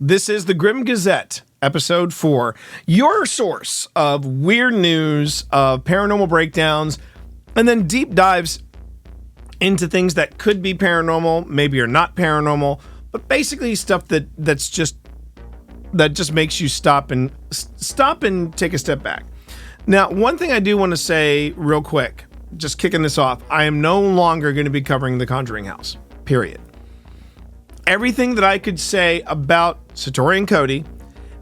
This is the Grim Gazette, episode 4, your source of weird news, of paranormal breakdowns, and then deep dives into things that could be paranormal, maybe are not paranormal, but basically stuff that just makes you stop and take a step back. Now, one thing I do want to say real quick, just kicking this off, I am no longer going to be covering the Conjuring House, period. Everything that I could say about Satori and Cody,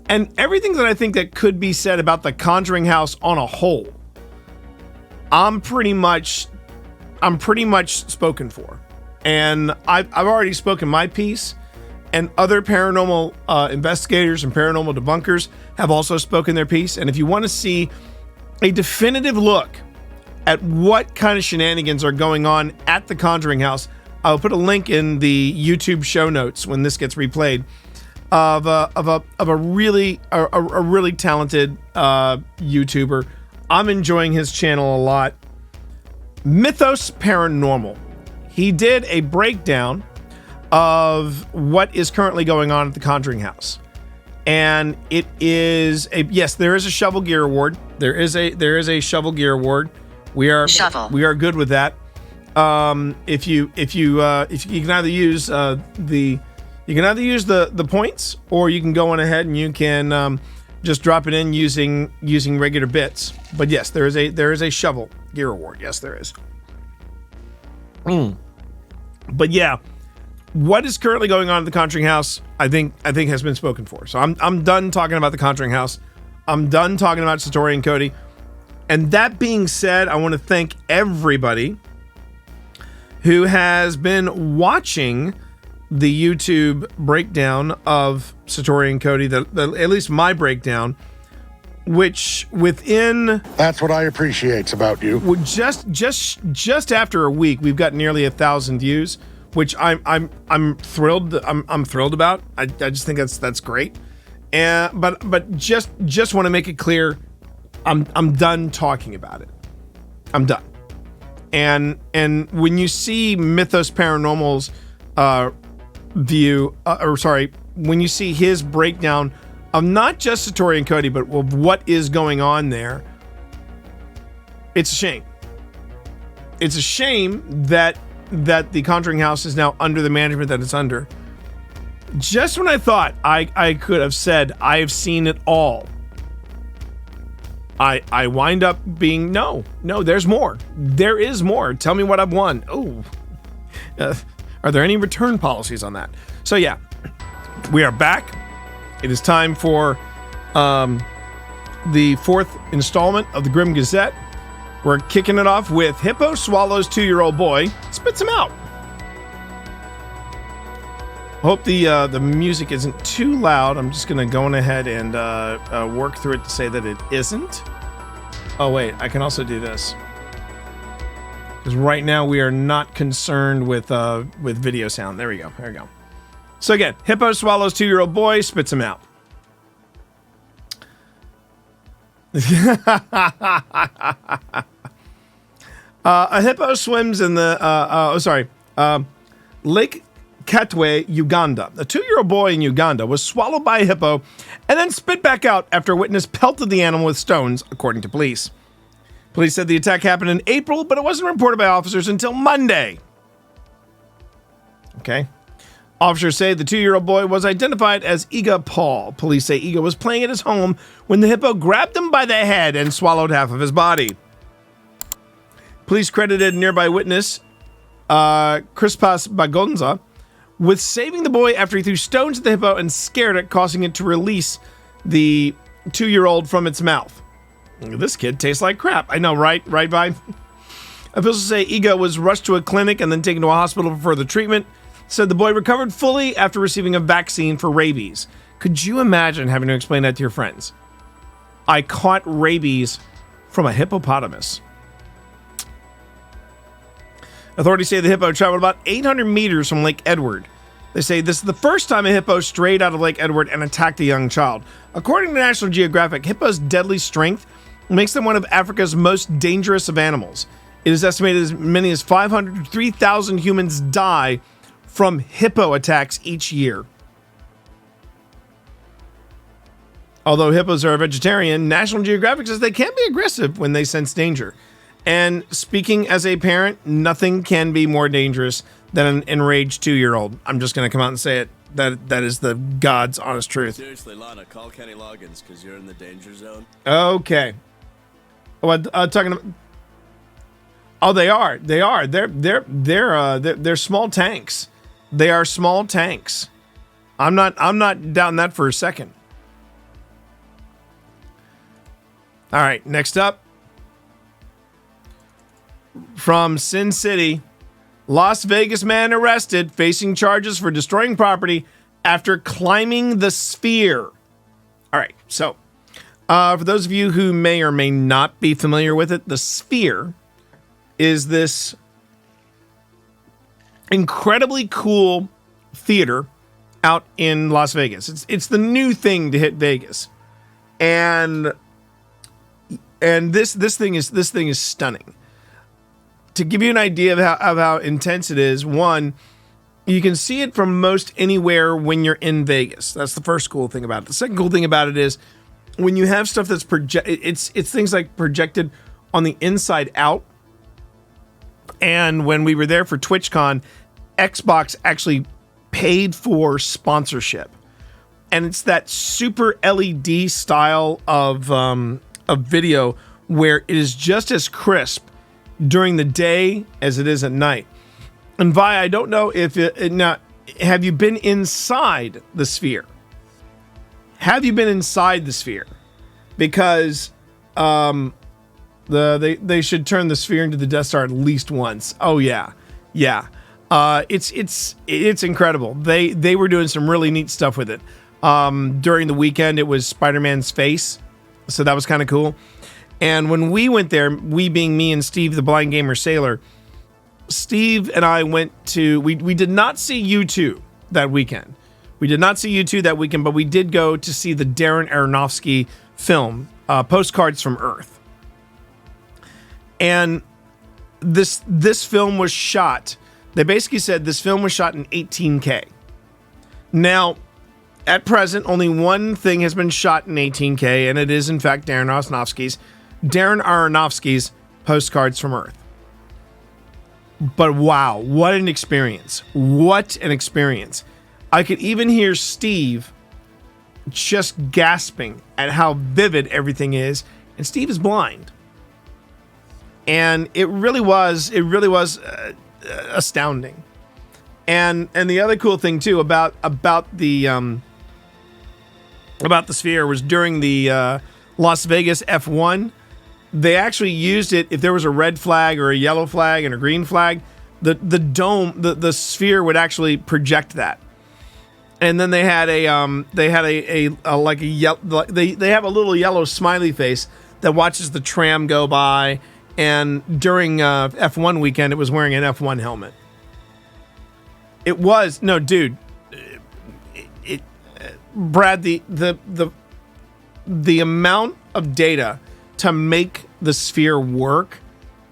and everything that I think that could be said about the Conjuring House on a whole, I'm pretty much spoken for. And I've already spoken my piece, and other paranormal investigators and paranormal debunkers have also spoken their piece. And if you want to see a definitive look at what kind of shenanigans are going on at the Conjuring House, I'll put a link in the YouTube show notes when this gets replayed of a really talented YouTuber. I'm enjoying his channel a lot. Mythos Paranormal. He did a breakdown of what is currently going on at the Conjuring House, and it is there is a Shovel Gear Award. There is a Shovel Gear Award. We are good with that. If you can either use the points, or you can go on ahead and you can just drop it in using regular bits. But yes, there is a Shovel Gear Award. Yes, there is. But yeah, what is currently going on at the Conjuring House, I think has been spoken for. So I'm done talking about the Conjuring House. I'm done talking about Satori and Cody. And that being said, I want to thank everybody who has been watching the YouTube breakdown of Satori and Cody, at least my breakdown, which within... That's what I appreciate about you. Just after a week, we've got nearly 1,000 views, which I'm thrilled. I'm thrilled about. I just think that's great. But just want to make it clear, I'm done talking about it. I'm done. And when you see Mythos Paranormal's when you see his breakdown of not just Satori and Cody, but of what is going on there, it's a shame. It's a shame that the Conjuring House is now under the management that it's under. Just when I thought I could have said I have seen it all, I wind up being, no, there's more. There is more. Tell me what I've won. Oh, are there any return policies on that? So yeah, we are back. It is time for the 4th installment of the Grim Gazette. We're kicking it off with Hippo swallows 2-year-old boy, spits him out. Hope the music isn't too loud. I'm just going to go on ahead and work through it to say that it isn't. Oh, wait, I can also do this. Because right now we are not concerned with video sound. There we go. There we go. So again, Hippo swallows 2-year-old boy, spits him out. A hippo swims in the Lake Katwe, Uganda. A 2-year-old boy in Uganda was swallowed by a hippo and then spit back out after a witness pelted the animal with stones, according to police. Police said the attack happened in April, but it wasn't reported by officers until Monday. Okay. Officers say the 2-year-old boy was identified as Iga Paul. Police say Iga was playing at his home when the hippo grabbed him by the head and swallowed half of his body. Police credited a nearby witness, Crispas Bagonza, with saving the boy after he threw stones at the hippo and scared it, causing it to release the 2-year-old from its mouth. This kid tastes like crap. I know, right, Vi? Officials say Iga was rushed to a clinic and then taken to a hospital for further treatment. Said the boy recovered fully after receiving a vaccine for rabies. Could you imagine having to explain that to your friends? I caught rabies from a hippopotamus. Authorities say the hippo traveled about 800 meters from Lake Edward. They say this is the first time a hippo strayed out of Lake Edward and attacked a young child. According to National Geographic, hippos' deadly strength makes them one of Africa's most dangerous of animals. It is estimated as many as 500 to 3,000 humans die from hippo attacks each year. Although hippos are a vegetarian, National Geographic says they can be aggressive when they sense danger. And speaking as a parent, nothing can be more dangerous than an enraged 2-year-old. I'm just going to come out and say it. That is the God's honest truth. Seriously, Lana, call Kenny Loggins because you're in the danger zone. Okay. What talking about? Oh, they are. They're small tanks. They are small tanks. I'm not doubting that for a second. All right, next up. From Sin City, Las Vegas man arrested facing charges for destroying property after climbing the sphere. All right, so for those of you who may or may not be familiar with it, the sphere is this incredibly cool theater out in Las Vegas. It's the new thing to hit Vegas, and this thing is stunning. To give you an idea of how intense it is, one, you can see it from most anywhere when you're in Vegas. That's the first cool thing about it. The second cool thing about it is when you have stuff that's it's things like projected on the inside out. And when we were there for TwitchCon, Xbox actually paid for sponsorship, and it's that super LED style of video where it is just as crisp during the day as it is at night. And Vi, I don't know if now, have you been inside the sphere? Have you been inside the sphere? Because they should turn the sphere into the Death Star at least once. Oh yeah. It's incredible. They were doing some really neat stuff with it. During the weekend, it was Spider-Man's face, so that was kind of cool. And when we went there, we being me and Steve, the Blind Gamer Sailor, Steve and I went to, we did not see U2 that weekend. We did not see U2 that weekend, but we did go to see the Darren Aronofsky film, Postcards from Earth. And this film was shot, they basically said this film was shot in 18K. Now, at present, only one thing has been shot in 18K, and it is, in fact, Darren Aronofsky's Postcards from Earth. But wow, what an experience. What an experience. I could even hear Steve just gasping at how vivid everything is, and Steve is blind. And it really was astounding. And the other cool thing too about the sphere was during the Las Vegas F1, they actually used it. If there was a red flag or a yellow flag and a green flag, the dome, the sphere would actually project that. And then they had they have a little yellow smiley face that watches the tram go by. And during F1 weekend, it was wearing an F1 helmet. It was no, dude. Brad, the amount of data to make the sphere work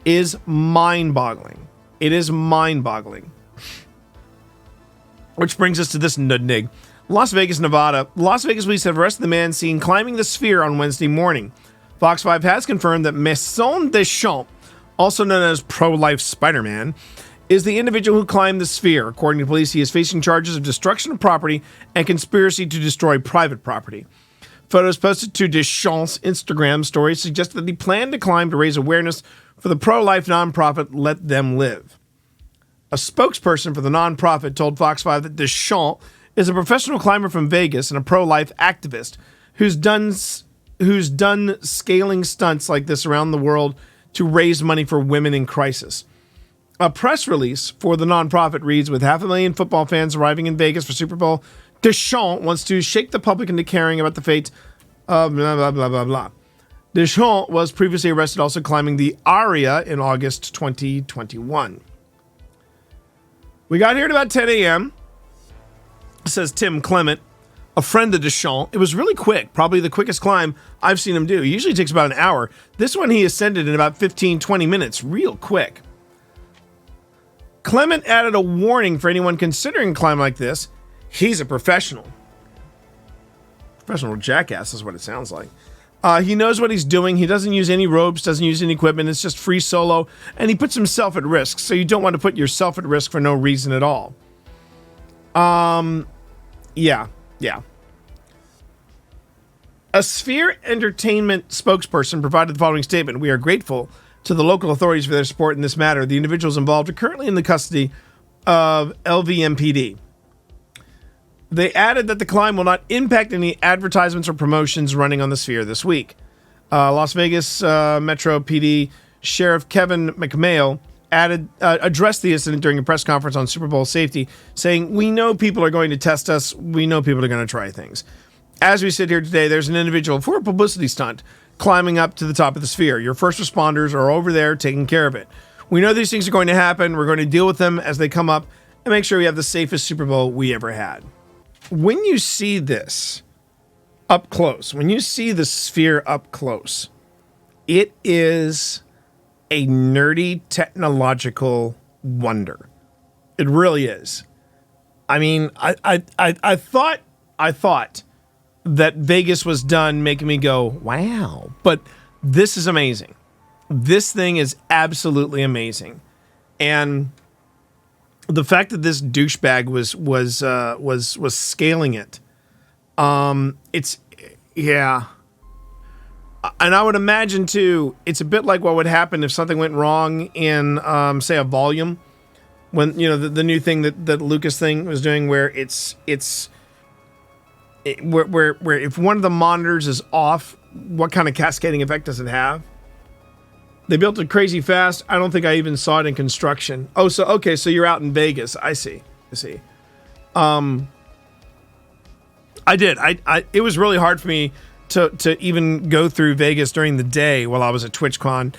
is mind-boggling. It is mind-boggling. Which brings us to this nudnig. Las Vegas, Nevada. Las Vegas police have arrested the man seen climbing the sphere on Wednesday morning. Fox 5 has confirmed that Maison Deschamps, also known as pro-life Spider-Man, is the individual who climbed the sphere. According to police, he is facing charges of destruction of property and conspiracy to destroy private property. Photos posted to Deschamps' Instagram story suggest that he planned to climb to raise awareness for the pro-life nonprofit Let Them Live. A spokesperson for the nonprofit told Fox 5 that Deschamps is a professional climber from Vegas and a pro-life activist who's done scaling stunts like this around the world to raise money for women in crisis. A press release for the nonprofit reads, with 500,000 football fans arriving in Vegas for Super Bowl, Deschamps wants to shake the public into caring about the fate of blah, blah, blah, blah, blah. Deschamps was previously arrested also climbing the Aria in August 2021. We got here at about 10 a.m., says Tim Clement, a friend of Deschamps. It was really quick, probably the quickest climb I've seen him do. It usually takes about an hour. This one he ascended in about 15, 20 minutes, real quick. Clement added a warning for anyone considering a climb like this. He's a professional. Professional jackass is what it sounds like. He knows what he's doing. He doesn't use any ropes, doesn't use any equipment. It's just free solo, and he puts himself at risk. So you don't want to put yourself at risk for no reason at all. Yeah. A Sphere Entertainment spokesperson provided the following statement. We are grateful to the local authorities for their support in this matter. The individuals involved are currently in the custody of LVMPD. They added that the climb will not impact any advertisements or promotions running on the Sphere this week. Las Vegas Metro PD Sheriff Kevin McMail addressed the incident during a press conference on Super Bowl safety, saying, "We know people are going to test us. We know people are going to try things. As we sit here today, there's an individual for a publicity stunt climbing up to the top of the Sphere. Your first responders are over there taking care of it. We know these things are going to happen. We're going to deal with them as they come up and make sure we have the safest Super Bowl we ever had." When you see this up close, when you see the Sphere up close, it is a nerdy technological wonder. It really is. I mean, I thought that Vegas was done making me go, wow. But this is amazing. This thing is absolutely amazing. And the fact that this douchebag was scaling it, it's, yeah. And I would imagine too, it's a bit like what would happen if something went wrong in, say, a volume, when the new thing that Lucas thing was doing, where where if one of the monitors is off, what kind of cascading effect does it have? They built it crazy fast. I don't think I even saw it in construction. Oh, so okay, so you're out in Vegas. I see. I did. It was really hard for me to even go through Vegas during the day while I was at TwitchCon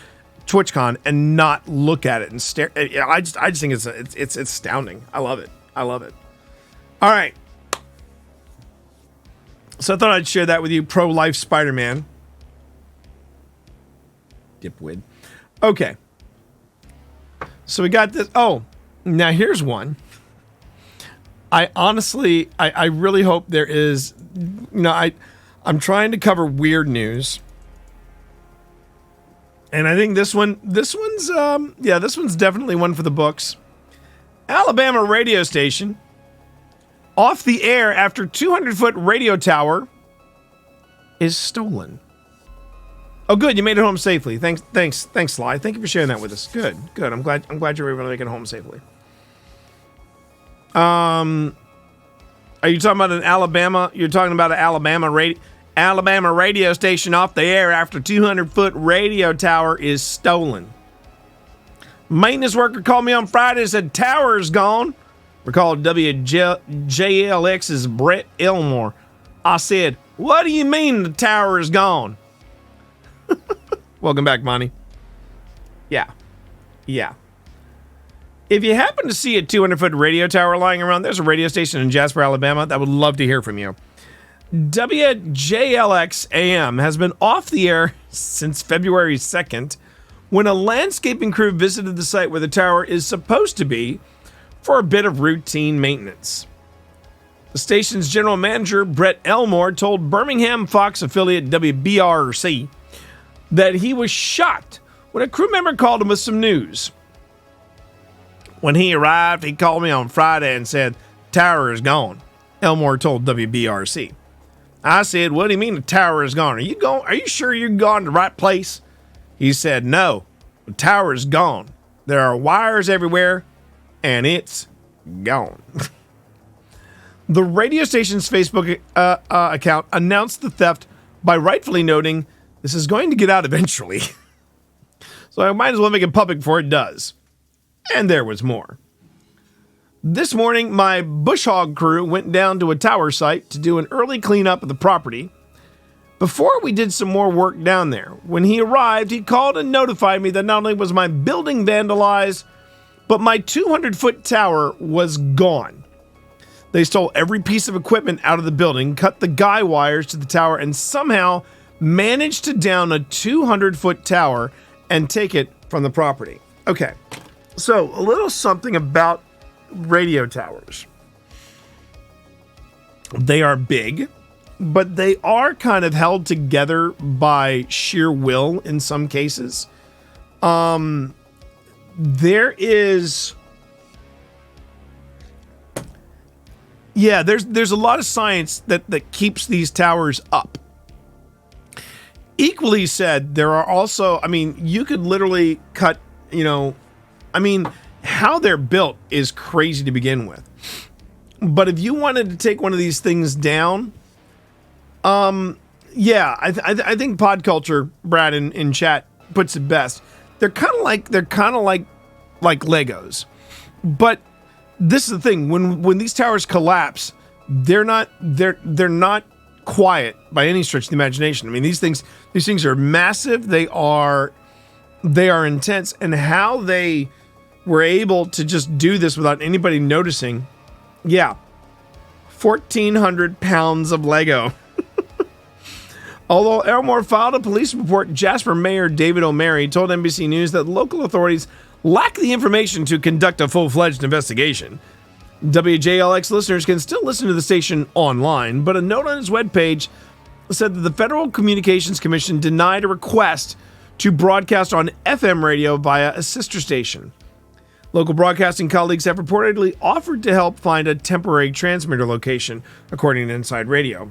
and not look at it and stare. I just think it's astounding. I love it. All right. So I thought I'd share that with you. Pro-life Spider-Man. Dipwid. Okay. So we got this. Oh, now here's one. I honestly, I really hope there is, I'm trying to cover weird news. And I think this one's definitely one for the books. Alabama radio station off the air after 200-foot radio tower is stolen. Oh, good. You made it home safely. Thanks, Sly. Thank you for sharing that with us. Good. I'm glad you were able to make it home safely. Are you talking about an Alabama? You're talking about an Alabama radio station off the air after 200-foot radio tower is stolen. Maintenance worker called me on Friday and said tower is gone. Recalled WJLX's Brett Elmore. I said, "What do you mean the tower is gone?" Welcome back, Monty. Yeah. If you happen to see a 200-foot radio tower lying around, there's a radio station in Jasper, Alabama. I would love to hear from you. WJLX AM has been off the air since February 2nd, when a landscaping crew visited the site where the tower is supposed to be for a bit of routine maintenance. The station's general manager, Brett Elmore, told Birmingham Fox affiliate WBRC that he was shocked when a crew member called him with some news. When he arrived, he called me on Friday and said, "Tower is gone," Elmore told WBRC. I said, "What do you mean the tower is gone? Are you sure you're gone to the right place?" He said, "No, the tower is gone. There are wires everywhere, and it's gone." The radio station's Facebook account announced the theft by rightfully noting, "This is going to get out eventually." So I might as well make it public before it does. And there was more. This morning, my bush hog crew went down to a tower site to do an early cleanup of the property. Before we did some more work down there, when he arrived, he called and notified me that not only was my building vandalized, but my 200-foot tower was gone. They stole every piece of equipment out of the building, cut the guy wires to the tower, and somehow managed to down a 200-foot tower and take it from the property. Okay, so a little something about radio towers. They are big. but they are kind of held together by sheer will in some cases. There is... Yeah, there's a lot of science that keeps these towers up. Equally said, there are also, I mean, you could literally cut, how they're built is crazy to begin with. But if you wanted to take one of these things down, I think Pod Culture, Brad in chat puts it best. They're kind of like Legos, but this is the thing: when these towers collapse, they're not quiet by any stretch of the imagination. I mean, these things are massive. They are intense, and how they were able to just do this without anybody noticing. Yeah, 1,400 pounds of Lego. Although Elmore filed a police report, Jasper Mayor David O'Mary told NBC News that local authorities lack the information to conduct a full-fledged investigation. WJLX listeners can still listen to the station online, but a note on its webpage said that the Federal Communications Commission denied a request to broadcast on FM radio via a sister station. Local broadcasting colleagues have reportedly offered to help find a temporary transmitter location, according to Inside Radio.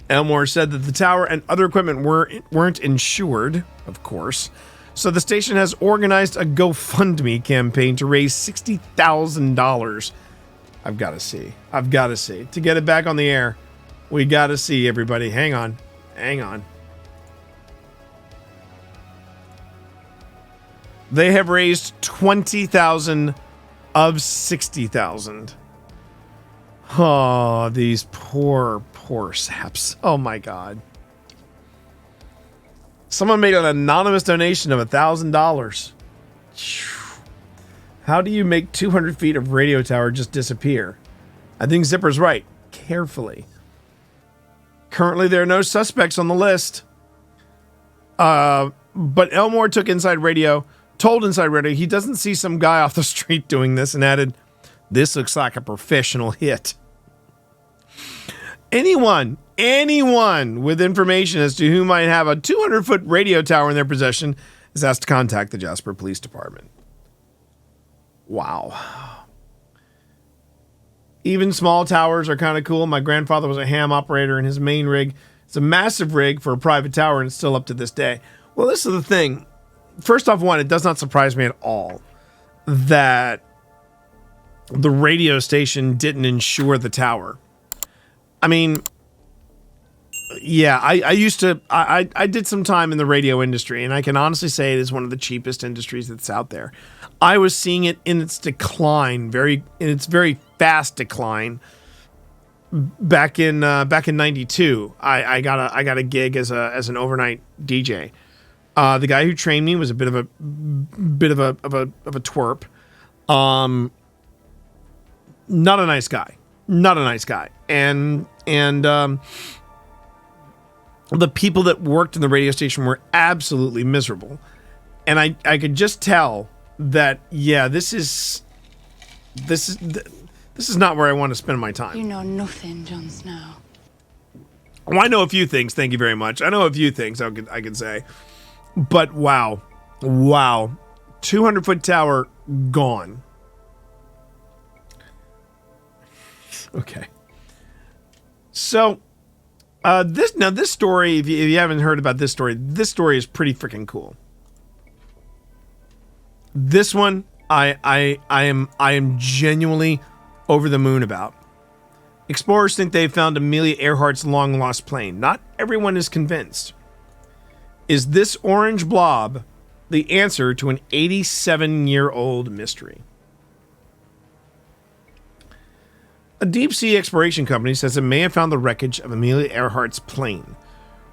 Elmore said that the tower and other equipment weren't insured, of course, so the station has organized a GoFundMe campaign to raise $60,000. I've got to see. To get it back on the air, we got to see, everybody. Hang on. They have raised $20,000 of 60,000. Oh, these poor saps. Oh my God. Someone made an anonymous donation of $1,000. How do you make 200 feet of radio tower just disappear? I think Zipper's right. Carefully. Currently, there are no suspects on the list. But Elmore told Inside Radio he doesn't see some guy off the street doing this, and added, "This looks like a professional hit." Anyone with information as to who might have a 200-foot radio tower in their possession is asked to contact the Jasper Police Department. Wow. Even small towers are kind of cool. My grandfather was a ham operator, and his main rig is a massive rig for a private tower, and it's still up to this day. Well, this is the thing. First off, it does not surprise me at all that the radio station didn't insure the tower. I mean, yeah, I did some time in the radio industry, and I can honestly say it is one of the cheapest industries that's out there. I was seeing it in its decline, in its very fast decline. Back in ¡92, I got a gig as an overnight DJ. The guy who trained me was a bit of a twerp. Not a nice guy. And the people that worked in the radio station were absolutely miserable. And I could just tell that, yeah, this is not where I want to spend my time. You know nothing, Jon Snow. Well, I know a few things. Thank you very much. I know a few things I could say. But wow. 200-foot tower gone. Okay. So, this story, if you haven't heard about this story is pretty freaking cool. This one, I am genuinely over the moon about. Explorers think they've found Amelia Earhart's long-lost plane. Not everyone is convinced. Is this orange blob the answer to an 87-year-old mystery? A deep-sea exploration company says it may have found the wreckage of Amelia Earhart's plane,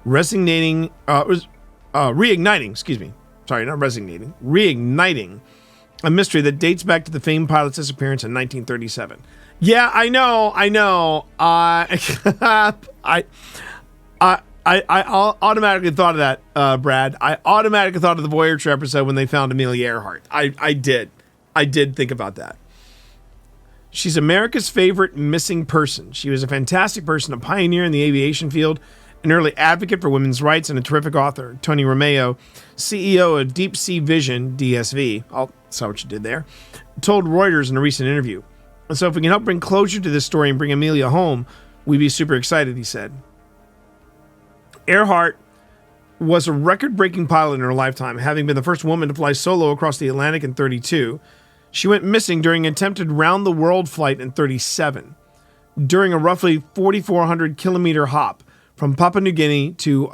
reigniting a mystery that dates back to the famed pilot's disappearance in 1937. Yeah, I know. I automatically thought of that, Brad. I automatically thought of the Voyager episode when they found Amelia Earhart. I did think about that. She's America's favorite missing person. She was a fantastic person, a pioneer in the aviation field, an early advocate for women's rights, and a terrific author. Tony Romeo, CEO of Deep Sea Vision, DSV, I saw what you did there, told Reuters in a recent interview. And so if we can help bring closure to this story and bring Amelia home, we'd be super excited, he said. Earhart was a record-breaking pilot in her lifetime, having been the first woman to fly solo across the Atlantic in 1932. She went missing during an attempted round-the-world flight in 1937, during a roughly 4,400-kilometer hop from Papua New Guinea to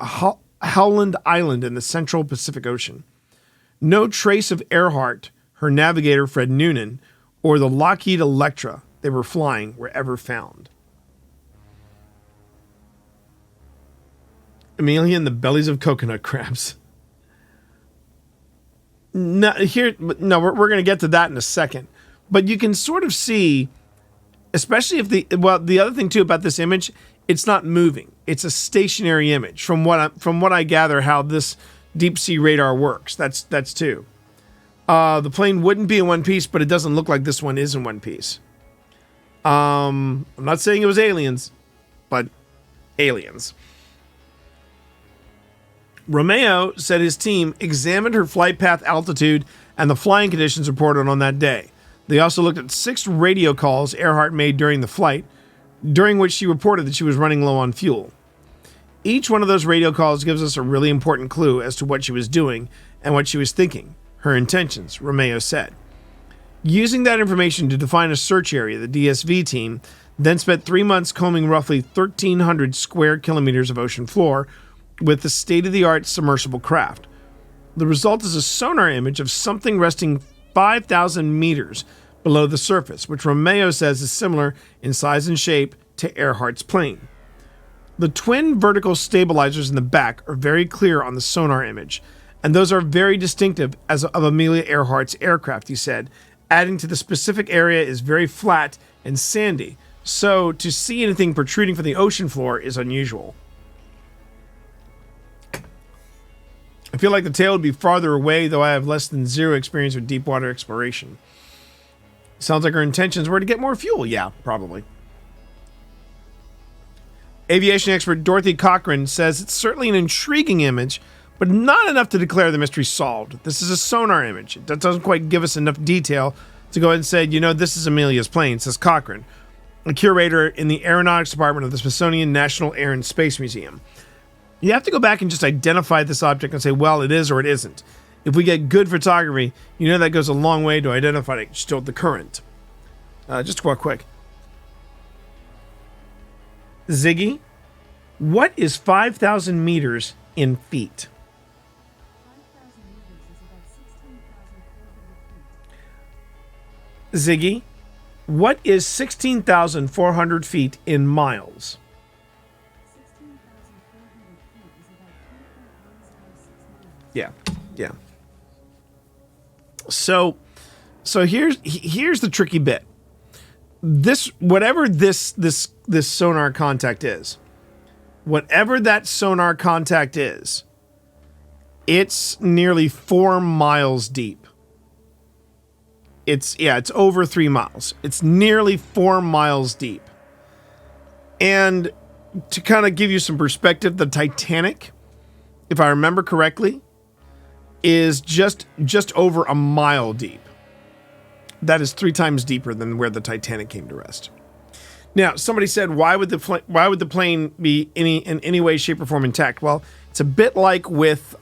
Howland Island in the central Pacific Ocean. No trace of Earhart, her navigator Fred Noonan, or the Lockheed Electra they were flying were ever found. Amelia in the bellies of coconut crabs. No, we're going to get to that in a second. But you can sort of see, especially if the other thing too about this image, it's not moving. It's a stationary image from what I gather how this deep sea radar works. That's two. The plane wouldn't be in one piece, but it doesn't look like this one is in one piece. I'm not saying it was aliens, but aliens. Romeo said his team examined her flight path altitude and the flying conditions reported on that day. They also looked at 6 radio calls Earhart made during the flight, during which she reported that she was running low on fuel. Each one of those radio calls gives us a really important clue as to what she was doing and what she was thinking, her intentions, Romeo said. Using that information to define a search area, the DSV team then spent 3 months combing roughly 1,300 square kilometers of ocean floor with the state-of-the-art submersible craft. The result is a sonar image of something resting 5,000 meters below the surface, which Romeo says is similar in size and shape to Earhart's plane. The twin vertical stabilizers in the back are very clear on the sonar image, and those are very distinctive of Amelia Earhart's aircraft, he said, adding to the specific area is very flat and sandy, so to see anything protruding from the ocean floor is unusual. I feel like the tail would be farther away, though I have less than zero experience with deep water exploration. Sounds like her intentions were to get more fuel. Yeah, probably. Aviation expert Dorothy Cochran says it's certainly an intriguing image, but not enough to declare the mystery solved. This is a sonar image. That doesn't quite give us enough detail to go ahead and say, this is Amelia's plane, says Cochran, a curator in the aeronautics department of the Smithsonian National Air and Space Museum. You have to go back and just identify this object and say, well, it is or it isn't. If we get good photography, that goes a long way to identify still the current. Just real quick. Ziggy, what is 5,000 meters in feet? Ziggy, what is 16,400 feet in miles? Yeah. So here's the tricky bit. Whatever this sonar contact is, whatever that sonar contact is, it's nearly 4 miles deep. It's over 3 miles. It's nearly 4 miles deep. And to kind of give you some perspective, the Titanic, if I remember correctly, is just over a mile deep. That is 3 times deeper than where the Titanic came to rest. Now, somebody said, why would the plane be in any way, shape, or form intact? Well, it's a bit like with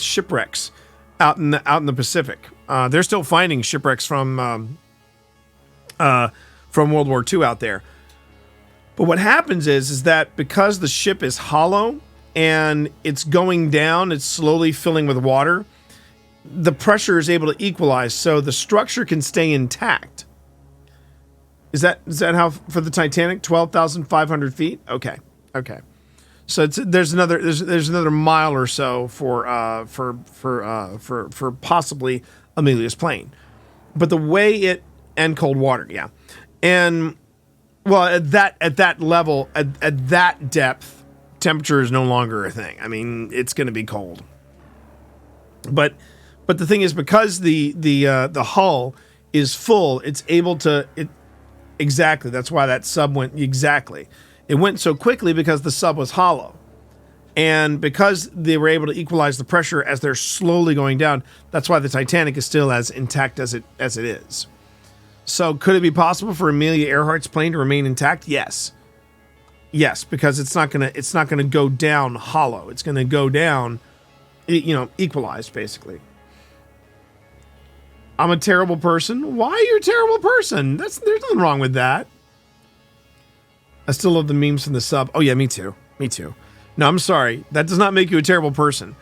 shipwrecks out in the Pacific. They're still finding shipwrecks from World War II out there. But what happens is that because the ship is hollow and it's going down, it's slowly filling with water, the pressure is able to equalize, so the structure can stay intact. Is that how for the Titanic? 12,500 feet. Okay. So there's another mile or so for possibly Amelia's plane, but the way it and cold water, yeah, and well at that level at that depth, temperature is no longer a thing. I mean, it's going to be cold, but the thing is, because the hull is full, it's able to... Exactly. That's why that sub went... Exactly. It went so quickly because the sub was hollow. And because they were able to equalize the pressure as they're slowly going down, that's why the Titanic is still as intact as it is. So could it be possible for Amelia Earhart's plane to remain intact? Yes. Yes, because it's not gonna go down hollow. It's gonna go down, equalized basically. I'm a terrible person. Why are you a terrible person? There's nothing wrong with that. I still love the memes from the sub. Oh yeah, me too. Me too. No, I'm sorry. That does not make you a terrible person.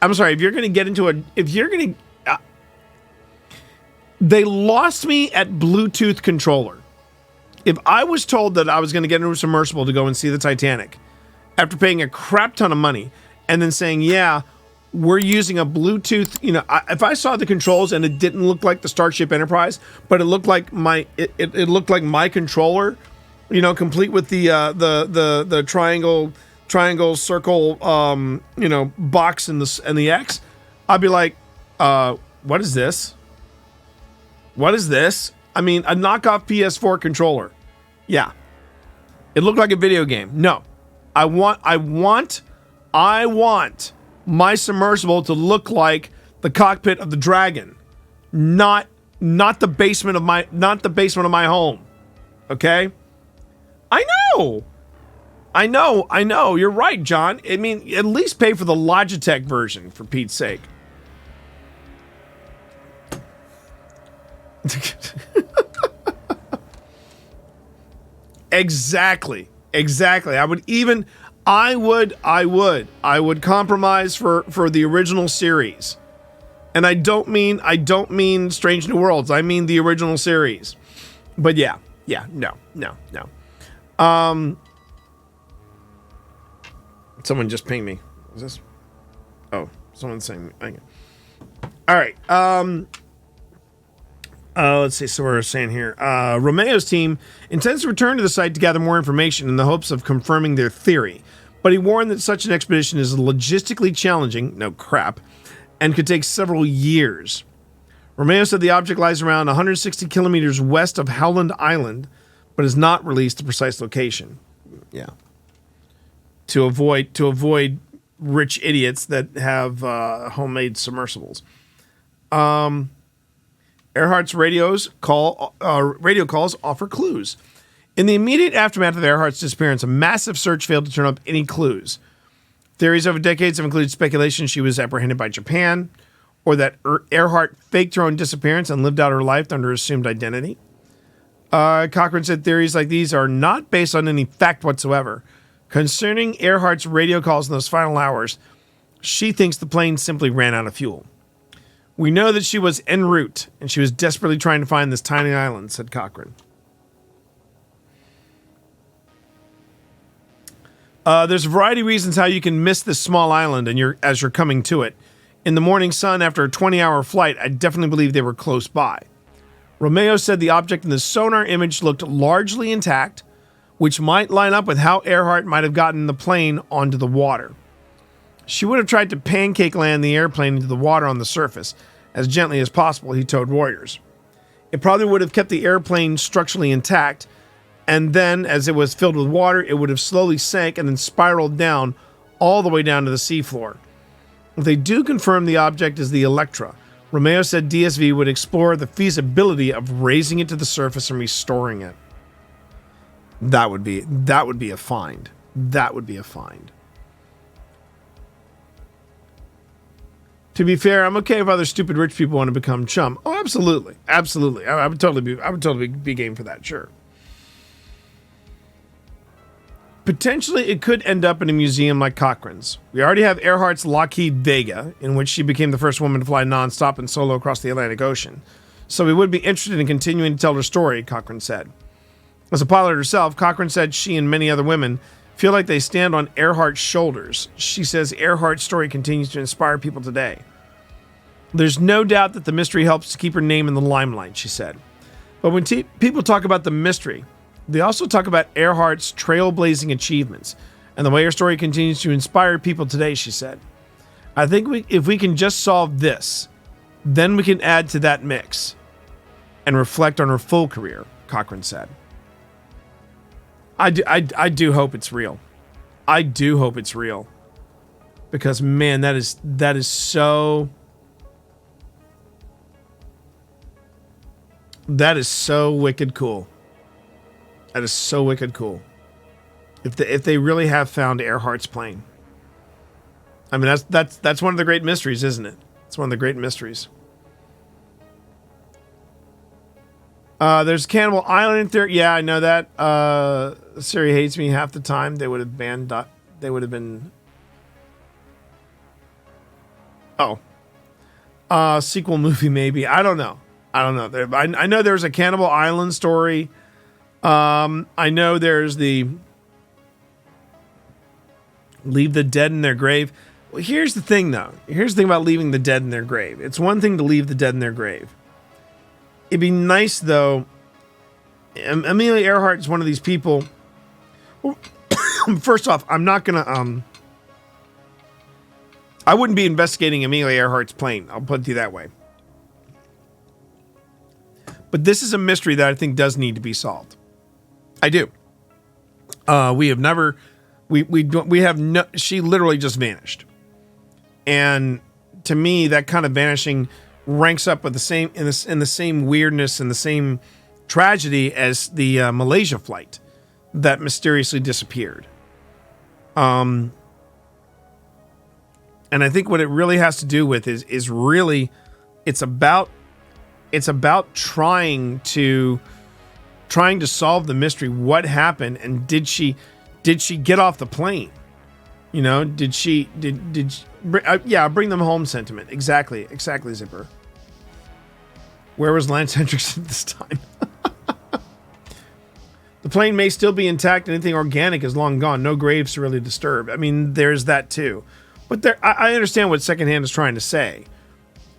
I'm sorry. If you're going to get into they lost me at Bluetooth controller. If I was told that I was going to get into a submersible to go and see the Titanic after paying a crap ton of money and then saying, yeah, we're using a Bluetooth, if I saw the controls and it didn't look like the Starship Enterprise, but it looked like it looked like my controller, complete with the triangle, circle, box and the X, I'd be like, what is this? What is this? I mean, a knockoff PS4 controller. Yeah. It looked like a video game. No. I want my submersible to look like the cockpit of the Dragon, not the basement of my home. Okay? I know. You're right, John. I mean, at least pay for the Logitech version, for Pete's sake. Exactly. I would compromise for the original series. And I don't mean Strange New Worlds. I mean the original series. But no. Someone just pinged me. Is this? Oh, someone's saying. Okay. All right. Let's see. So we're saying here, Romeo's team intends to return to the site to gather more information in the hopes of confirming their theory. But he warned that such an expedition is logistically challenging, no crap, and could take several years. Romeo said the object lies around 160 kilometers west of Howland Island, but has not released the precise location. Yeah. To avoid rich idiots that have homemade submersibles. Earhart's radio calls offer clues. In the immediate aftermath of Earhart's disappearance, a massive search failed to turn up any clues. Theories over decades have included speculation she was apprehended by Japan, or that Earhart faked her own disappearance and lived out her life under assumed identity. Cochrane said theories like these are not based on any fact whatsoever. Concerning Earhart's radio calls in those final hours, she thinks the plane simply ran out of fuel. We know that she was en route, and she was desperately trying to find this tiny island, said Cochrane. There's a variety of reasons how you can miss this small island as you're coming to it. In the morning sun after a 20-hour flight, I definitely believe they were close by. Romeo said the object in the sonar image looked largely intact, which might line up with how Earhart might have gotten the plane onto the water. She would have tried to pancake land the airplane into the water on the surface as gently as possible, he told Reuters. It probably would have kept the airplane structurally intact, and then, as it was filled with water, it would have slowly sank and then spiraled down all the way down to the seafloor. If they do confirm the object is the Electra, Romeo said DSV would explore the feasibility of raising it to the surface and restoring it. That would be a find. That would be a find. To be fair, I'm okay if other stupid rich people want to become chum. Oh, absolutely, absolutely. I would totally be game for that. Sure. Potentially, it could end up in a museum like Cochrane's. We already have Earhart's Lockheed Vega, in which she became the first woman to fly nonstop and solo across the Atlantic Ocean. So we would be interested in continuing to tell her story, Cochrane said. As a pilot herself, Cochrane said she and many other women feel like they stand on Earhart's shoulders. She says Earhart's story continues to inspire people today. There's no doubt that the mystery helps to keep her name in the limelight, she said. But when people talk about the mystery, they also talk about Earhart's trailblazing achievements and the way her story continues to inspire people today, she said. I think if we can just solve this, then we can add to that mix. and reflect on her full career, Cochran said. I do hope it's real. I do hope it's real. Because, man, that is so... That is so wicked cool. That is so wicked cool. If they really have found Earhart's plane. I mean, that's one of the great mysteries, isn't it? It's one of the great mysteries. There's Cannibal Island in there. Yeah, I know that. Siri hates me half the time. They would have banned... They would have been... Oh. Sequel movie, maybe. I don't know. I know there's a Cannibal Island story. I know there's the Leave the Dead in Their Grave. Well, here's the thing, though. Here's the thing about leaving the dead in their grave. It's one thing to leave the dead in their grave. It'd be nice, though. Amelia Earhart is one of these people. First off, I'm not going to... I wouldn't be investigating Amelia Earhart's plane. I'll put it to you that way. But this is a mystery that I think does need to be solved. I do. We have never... We have no... She literally just vanished. And to me, that kind of vanishing ranks up with the same... in the same weirdness and the same tragedy as the Malaysia flight that mysteriously disappeared. And I think what it really has to do with is really, it's about trying to solve the mystery. What happened, and did she get off the plane? You know, did she bring them home sentiment. Exactly, Zipper. Where was Lance Hendrickson this time? The plane may still be intact. Anything organic is long gone. No graves to really disturb. I mean, there's that too. But I understand what Secondhand is trying to say.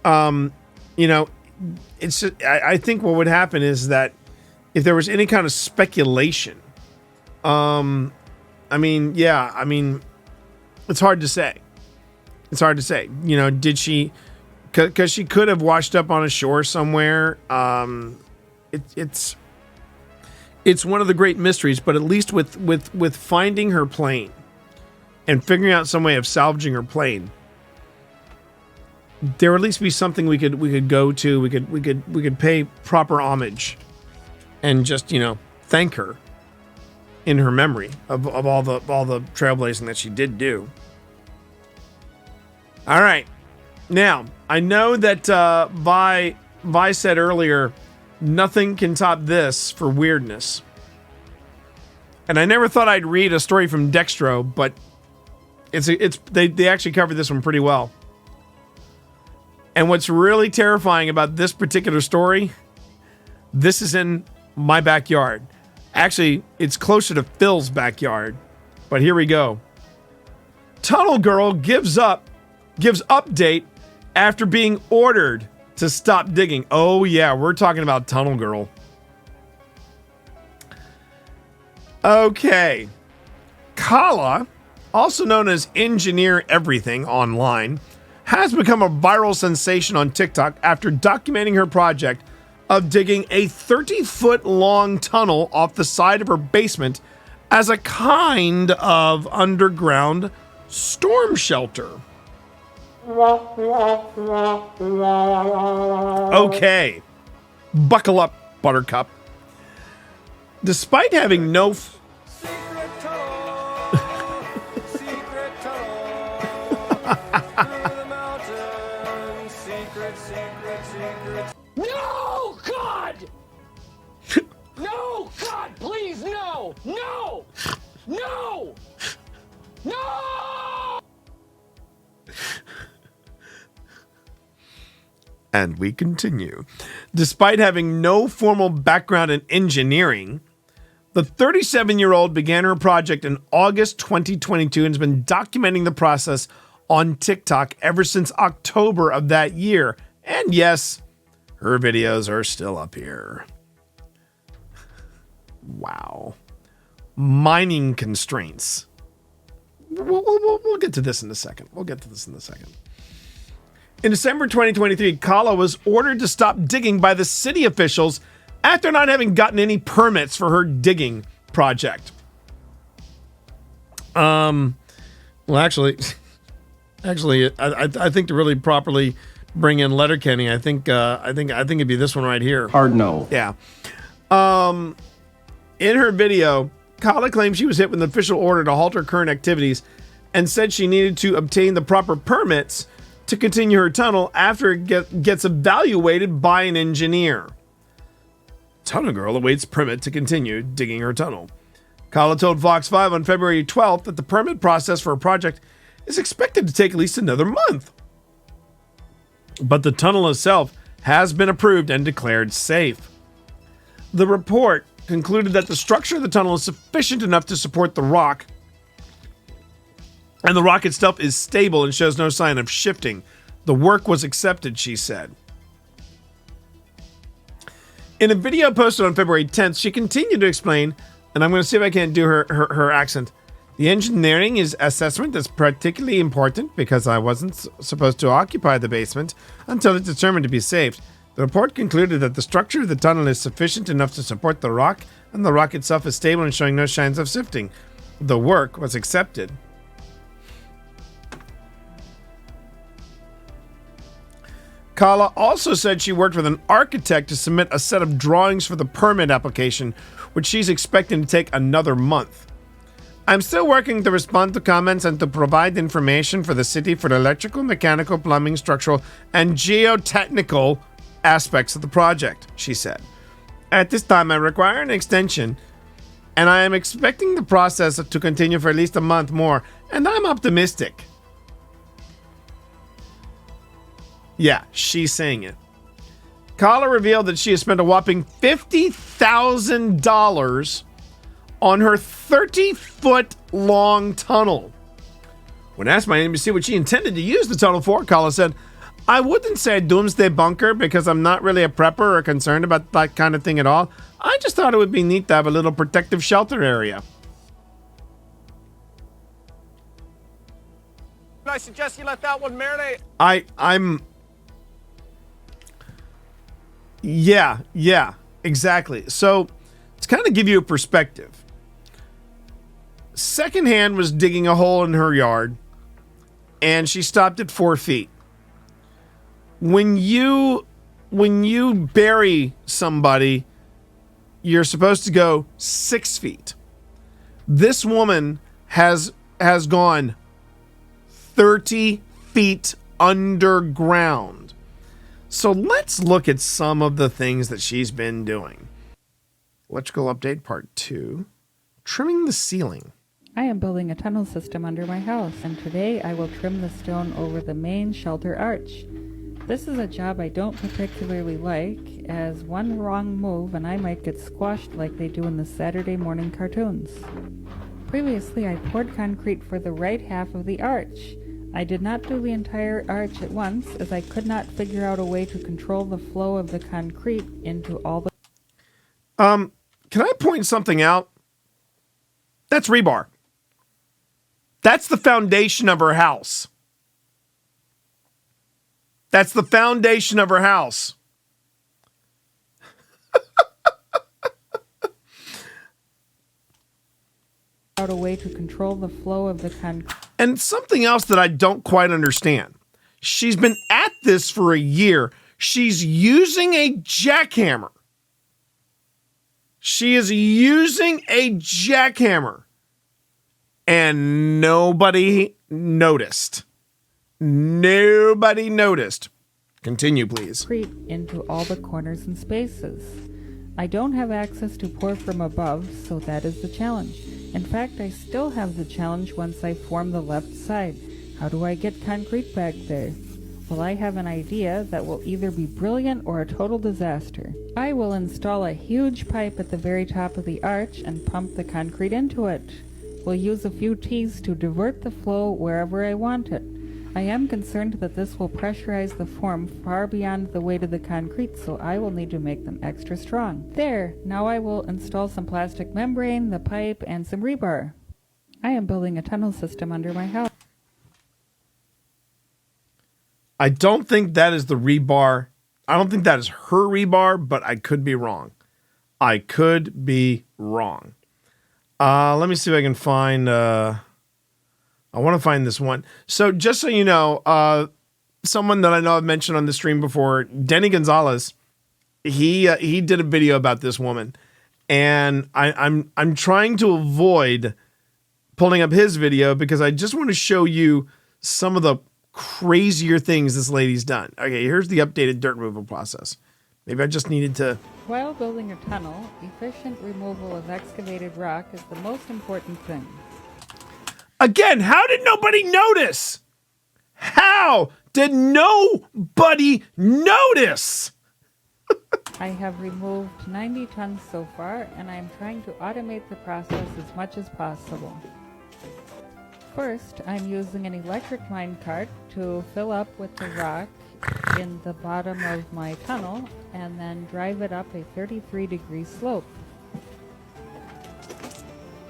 You know, it's I think what would happen is that if there was any kind of speculation, I mean, it's hard to say. It's hard to say. You know, did she? Because she could have washed up on a shore somewhere. It's one of the great mysteries. But at least with finding her plane and figuring out some way of salvaging her plane, there would at least be something we could go to. We could pay proper homage and just, you know, thank her in her memory of all the trailblazing that she did do. All right. Now, I know that Vi said earlier, nothing can top this for weirdness. And I never thought I'd read a story from Dextro, but they actually covered this one pretty well. And what's really terrifying about this particular story, this is in my backyard. Actually, it's closer to Phil's backyard. But here we go. Tunnel Girl gives update after being ordered to stop digging. Oh yeah, we're talking about Tunnel Girl. Okay. Kala, also known as Engineer Everything online, has become a viral sensation on TikTok after documenting her project of digging a 30-foot long tunnel off the side of her basement as a kind of underground storm shelter. Okay. Buckle up, Buttercup. Despite having no... Secret tunnel, secret tunnel, through the mountains, secret. No, God! No, God, please, no! No! No! No! And we continue. Despite having no formal background in engineering, the 37-year-old began her project in August 2022 and has been documenting the process on TikTok ever since October of that year. And yes, her videos are still up here. Wow. Mining constraints. We'll get to this in a second. In December 2023, Kala was ordered to stop digging by the city officials after not having gotten any permits for her digging project. Well, actually, I think to really properly bring in Letterkenny, I think it'd be this one right here. Hard no. Yeah. In her video, Kala claimed she was hit with an official order to halt her current activities and said she needed to obtain the proper permits to continue her tunnel after it gets evaluated by an engineer. Tunnel Girl awaits permit to continue digging her tunnel. Kala told Fox 5 on February 12th that the permit process for her project is expected to take at least another month. But the tunnel itself has been approved and declared safe. The report concluded that the structure of the tunnel is sufficient enough to support the rock, and the rock itself is stable and shows no sign of shifting. The work was accepted, she said. In a video posted on February 10th, she continued to explain, and I'm going to see if I can do her accent. The engineering assessment is particularly important because I wasn't supposed to occupy the basement until it's determined to be safe. The report concluded that the structure of the tunnel is sufficient enough to support the rock, and the rock itself is stable and showing no signs of shifting. The work was accepted. Kala also said she worked with an architect to submit a set of drawings for the permit application, which she's expecting to take another month. I'm still working to respond to comments and to provide information for the city for the electrical, mechanical, plumbing, structural, and geotechnical aspects of the project, she said. At this time, I require an extension, and I am expecting the process to continue for at least a month more, and I'm optimistic. Yeah, she's saying it. Kala revealed that she has spent a whopping $50,000 on her 30-foot long tunnel. When asked by NBC what she intended to use the tunnel for, Kala said, I wouldn't say a doomsday bunker because I'm not really a prepper or concerned about that kind of thing at all. I just thought it would be neat to have a little protective shelter area. I suggest you let that one marinate. Yeah, exactly. So, to kind of give you a perspective, Secondhand was digging a hole in her yard, and she stopped at 4 feet. When you bury somebody, you're supposed to go 6 feet. This woman has gone 30 feet underground. So let's look at some of the things that she's been doing. Electrical update part 2. Trimming the ceiling. I am building a tunnel system under my house, and today I will trim the stone over the main shelter arch. This is a job I don't particularly like, as one wrong move and I might get squashed like they do in the Saturday morning cartoons. Previously, I poured concrete for the right half of the arch. I did not do the entire arch at once, as I could not figure out a way to control the flow of the concrete into all the... Can I point something out? That's rebar. That's the foundation of her house. That's the foundation of her house. out a way to control the flow of the concrete. And something else that I don't quite understand. She's been at this for a year. She's using a jackhammer. She is using a jackhammer. And nobody noticed. Nobody noticed. Continue, please. Into all the corners and spaces. I don't have access to pour from above, so that is the challenge. In fact, I still have the challenge once I form the left side. How do I get concrete back there? Well, I have an idea that will either be brilliant or a total disaster. I will install a huge pipe at the very top of the arch and pump the concrete into it. We'll use a few T's to divert the flow wherever I want it. I am concerned that this will pressurize the form far beyond the weight of the concrete, so I will need to make them extra strong. There, now I will install some plastic membrane, the pipe, and some rebar. I am building a tunnel system under my house. I don't think that is the rebar. I don't think that is her rebar, but I could be wrong. I could be wrong. Let me see if I can find... I want to find this one. So just so you know, someone that I know I've mentioned on the stream before, Denny Gonzalez, he did a video about this woman. And I'm trying to avoid pulling up his video because I just want to show you some of the crazier things this lady's done. Okay, here's the updated dirt removal process. Maybe I just needed to... While building a tunnel, efficient removal of excavated rock is the most important thing. Again, how did nobody notice? How did nobody notice? I have removed 90 tons so far, and I am trying to automate the process as much as possible. First, I'm using an electric minecart to fill up with the rock in the bottom of my tunnel, and then drive it up a 33-degree slope.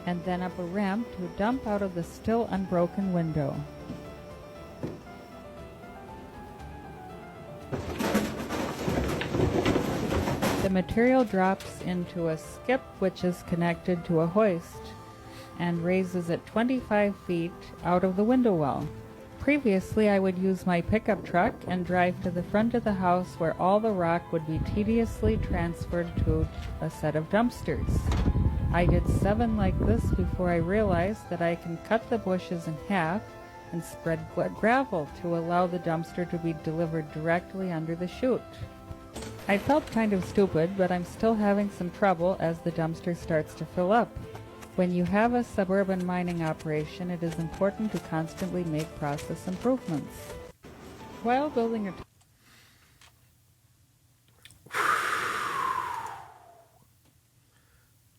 And then up a ramp to dump out of the still unbroken window. The material drops into a skip which is connected to a hoist and raises it 25 feet out of the window well. Previously, I would use my pickup truck and drive to the front of the house where all the rock would be tediously transferred to a set of dumpsters. I did 7 like this before I realized that I can cut the bushes in half and spread gravel to allow the dumpster to be delivered directly under the chute. I felt kind of stupid, but I'm still having some trouble as the dumpster starts to fill up. When you have a suburban mining operation, it is important to constantly make process improvements. While building a...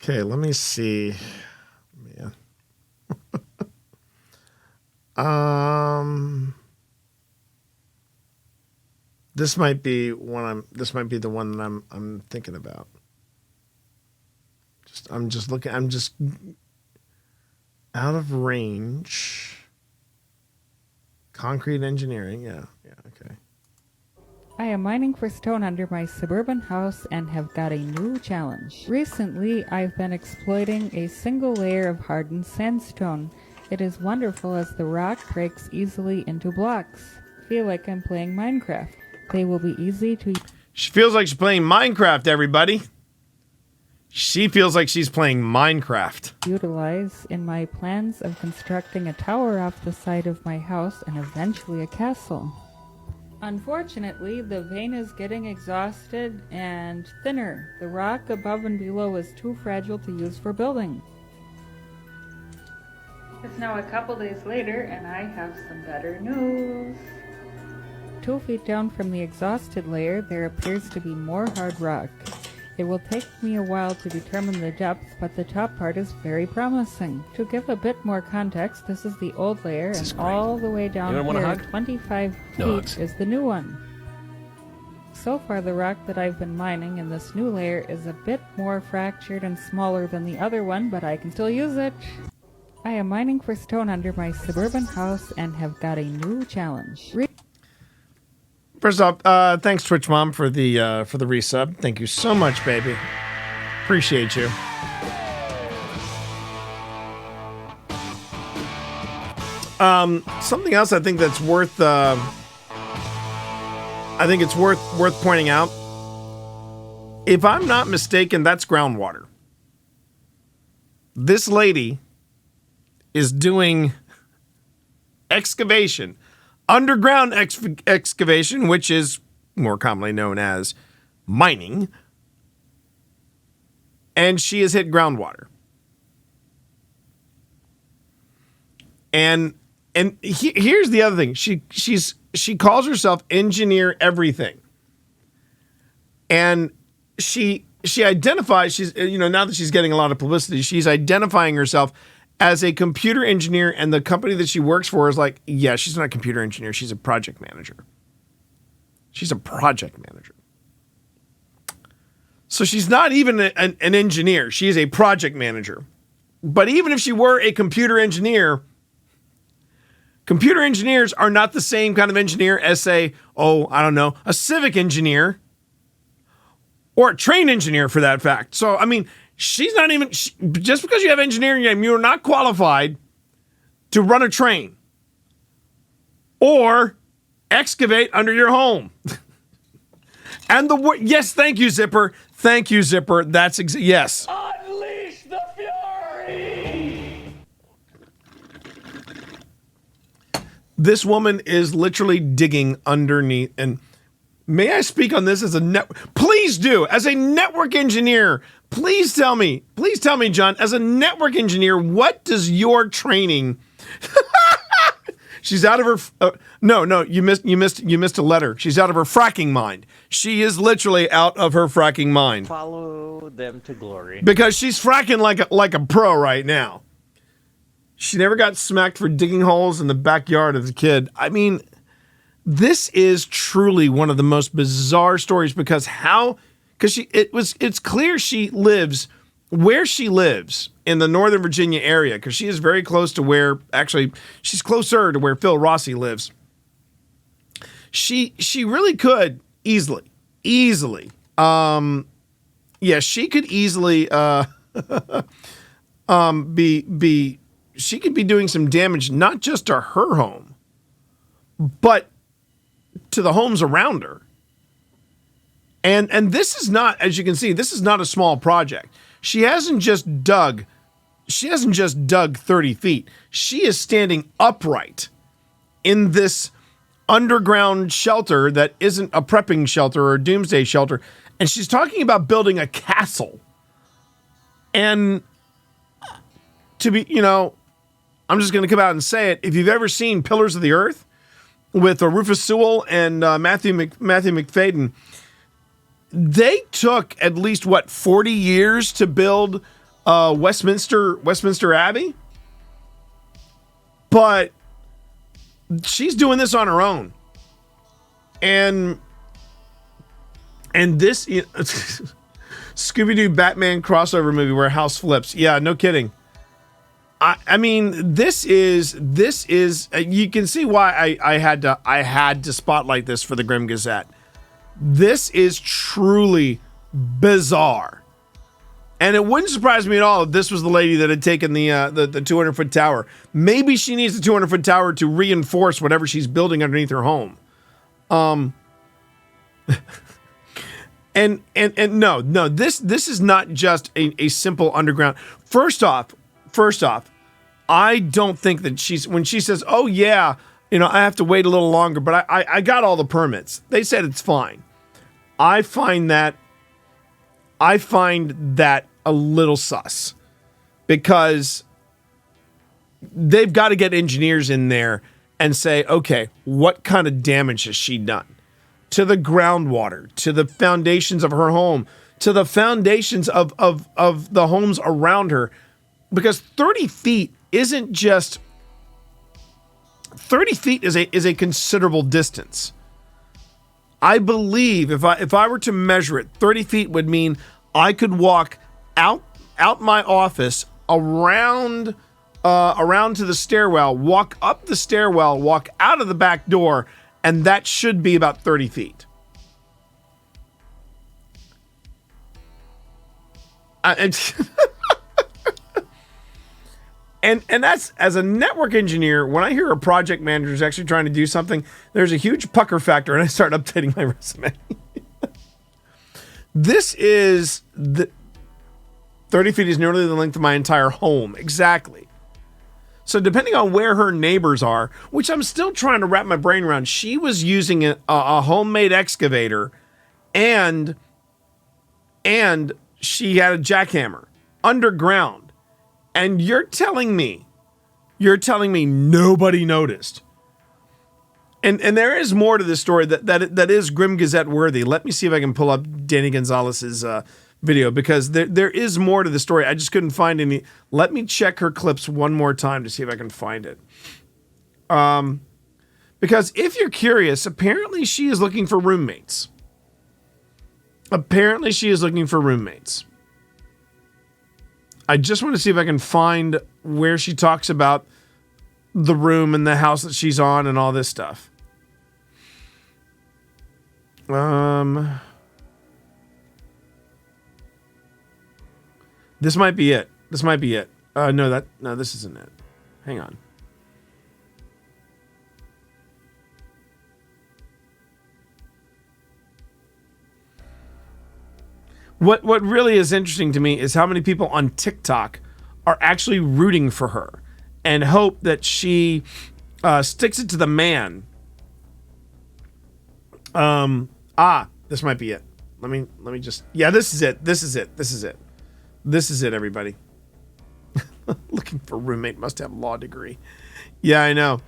Okay, let me see. Man. This might be the one that I'm thinking about. I'm just out of range. Concrete engineering, yeah, okay. I am mining for stone under my suburban house and have got a new challenge. Recently, I've been exploiting a single layer of hardened sandstone. It is wonderful as the rock breaks easily into blocks. Feel like I'm playing Minecraft. They will be easy to... She feels like she's playing Minecraft, everybody. She feels like she's playing Minecraft. Utilize in my plans of constructing a tower off the side of my house and eventually a castle. Unfortunately, the vein is getting exhausted and thinner. The rock above and below is too fragile to use for building. It's now a couple days later and I have some better news. 2 feet down from the exhausted layer, there appears to be more hard rock. It will take me a while to determine the depth, but the top part is very promising. To give a bit more context, this is the old layer, and all the way down here, 25 feet, is the new one. So far, the rock that I've been mining in this new layer is a bit more fractured and smaller than the other one, but I can still use it. I am mining for stone under my suburban house and have got a new challenge. First off, thanks Twitch Mom for the resub. Thank you so much, baby. Appreciate you. Something else I think that's worth worth pointing out. If I'm not mistaken, that's groundwater. This lady is doing excavation. Underground excavation, which is more commonly known as mining, and she has hit groundwater. And here's the other thing: she calls herself Engineer Everything, and she identifies now that she's getting a lot of publicity, she's identifying herself as a computer engineer, and the company that she works for is like, yeah, she's not a computer engineer. She's a project manager. She's a project manager. So she's not even an engineer. She is a project manager. But even if she were a computer engineer, Computer engineers are not the same kind of engineer as, say, a civic engineer or a train engineer for that fact. So, I mean, she's not even, just because you have engineering name, you are not qualified to run a train or excavate under your home. And yes, thank you, Zipper. Thank you, Zipper. That's yes. Unleash the fury! This woman is literally digging underneath. And may I speak on this as a please do. As a network engineer, please tell me, John, as a network engineer, what does your training She's out of her. No, you missed a letter. She's out of her fracking mind. She is literally out of her fracking mind. Follow them to glory. Because she's fracking like a pro right now. She never got smacked for digging holes in the backyard as a kid. I mean, this is truly one of the most bizarre stories because it's clear she lives where she lives in the Northern Virginia area, because she is very close to she's closer to where Phil Rossi lives. She really could easily, she could easily, she could be doing some damage, not just to her home, but to the homes around her. And this is not, as you can see, this is not a small project. She hasn't just dug 30 feet. She is standing upright in this underground shelter that isn't a prepping shelter or a doomsday shelter. And she's talking about building a castle. And to be, I'm just going to come out and say it. If you've ever seen Pillars of the Earth with Rufus Sewell and Matthew McFadden, they took at least 40 years to build Westminster Abbey, but she's doing this on her own, and this Scooby-Doo Batman crossover movie where a house flips. Yeah, no kidding. I mean, this is you can see why I had to spotlight this for the Grim Gazette. This is truly bizarre. And it wouldn't surprise me at all if this was the lady that had taken the 200-foot tower. Maybe she needs the 200-foot tower to reinforce whatever she's building underneath her home. And no, this is not just a simple underground. First off, I don't think that when she says, "Oh yeah, I have to wait a little longer," but I got all the permits. They said it's fine. I find that a little sus, because they've got to get engineers in there and say, okay, what kind of damage has she done to the groundwater, to the foundations of her home, to the foundations of the homes around her? Because 30 feet isn't just 30 feet is a considerable distance. I believe if I were to measure it, 30 feet would mean I could walk out my office, around to the stairwell, walk up the stairwell, walk out of the back door, and that should be about 30 feet. And that's, as a network engineer, when I hear a project manager is actually trying to do something, there's a huge pucker factor, and I start updating my resume. This is 30 feet is nearly the length of my entire home. Exactly. So depending on where her neighbors are, which I'm still trying to wrap my brain around, she was using a homemade excavator, and she had a jackhammer underground. And you're telling me nobody noticed. And there is more to this story that is Grim Gazette worthy. Let me see if I can pull up Danny Gonzalez's video, because there is more to the story. I just couldn't find any. Let me check her clips one more time to see if I can find it. Because if you're curious, apparently she is looking for roommates. I just want to see if I can find where she talks about the room and the house that she's on and all this stuff. This might be it. This might be it. No, this isn't it. Hang on. What really is interesting to me is how many people on TikTok are actually rooting for her and hope that she sticks it to the man. This might be it. Let me just, yeah, this is it. This is it. This is it. This is it, everybody. Looking for roommate, must have law degree. Yeah, I know.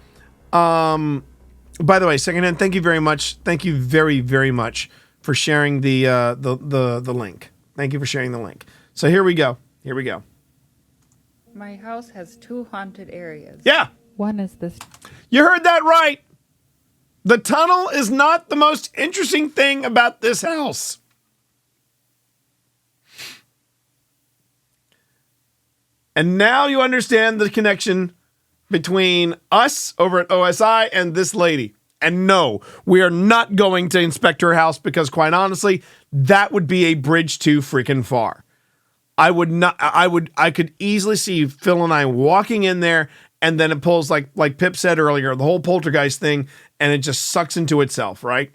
By the way, secondhand, thank you very much. Thank you very, very much for sharing the link. Thank you for sharing the link. So here we go. Here we go. My house has 2 haunted areas. Yeah. One is this. You heard that right. The tunnel is not the most interesting thing about this house. And now you understand the connection between us over at OSI and this lady. And no, we are not going to inspect her house because, quite honestly, that would be a bridge too freaking far. I could easily see Phil and I walking in there, and then it pulls, like Pip said earlier, the whole poltergeist thing, and it just sucks into itself, right?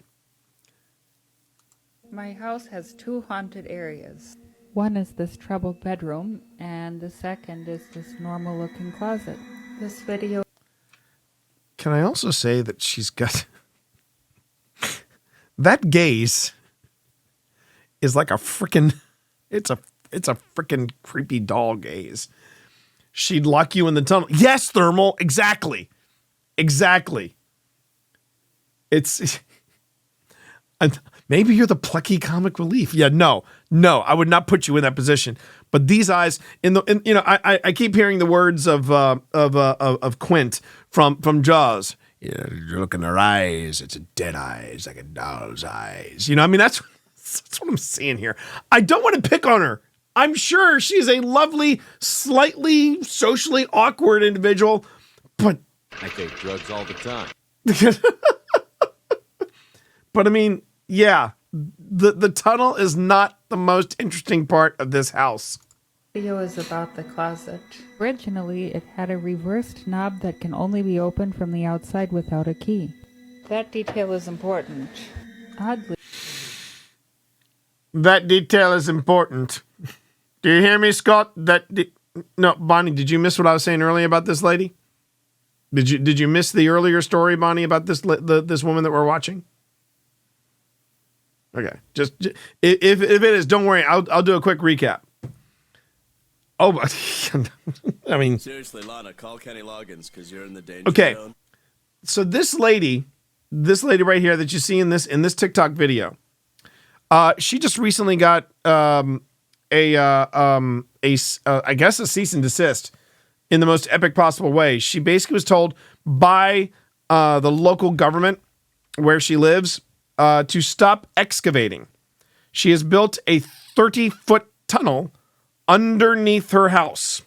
My house has 2 haunted areas. One is this troubled bedroom, and the second is this normal-looking closet. This video... Can I also say that she's got... that gaze is like a freaking... It's a freaking creepy doll gaze. She'd lock you in the tunnel. Yes, Thermal. Exactly. Exactly. It's... Maybe you're the plucky comic relief. Yeah, no, I would not put you in that position. But these eyes, I keep hearing the words of Quint from Jaws. You look in her eyes, it's a dead eyes, like a doll's eyes. I mean, that's what I'm seeing here. I don't want to pick on her. I'm sure she's a lovely, slightly socially awkward individual, but I take drugs all the time. But I mean, yeah, the tunnel is not the most interesting part of this house. Video is about the closet. Originally, it had a reversed knob that can only be opened from the outside without a key. That detail is important. Oddly. That detail is important. Do you hear me, Scott? No, Bonnie, did you miss what I was saying earlier about this lady? Did you miss the earlier story, Bonnie, about this woman that we're watching? Okay, just if it is, don't worry. I'll do a quick recap. Oh, but I mean, seriously, Lana, call Kenny Loggins because you're in the danger zone. So this lady right here that you see in this TikTok video, she just recently got I guess a cease and desist in the most epic possible way. She basically was told by the local government where she lives to stop excavating. She has built a 30-foot tunnel underneath her house.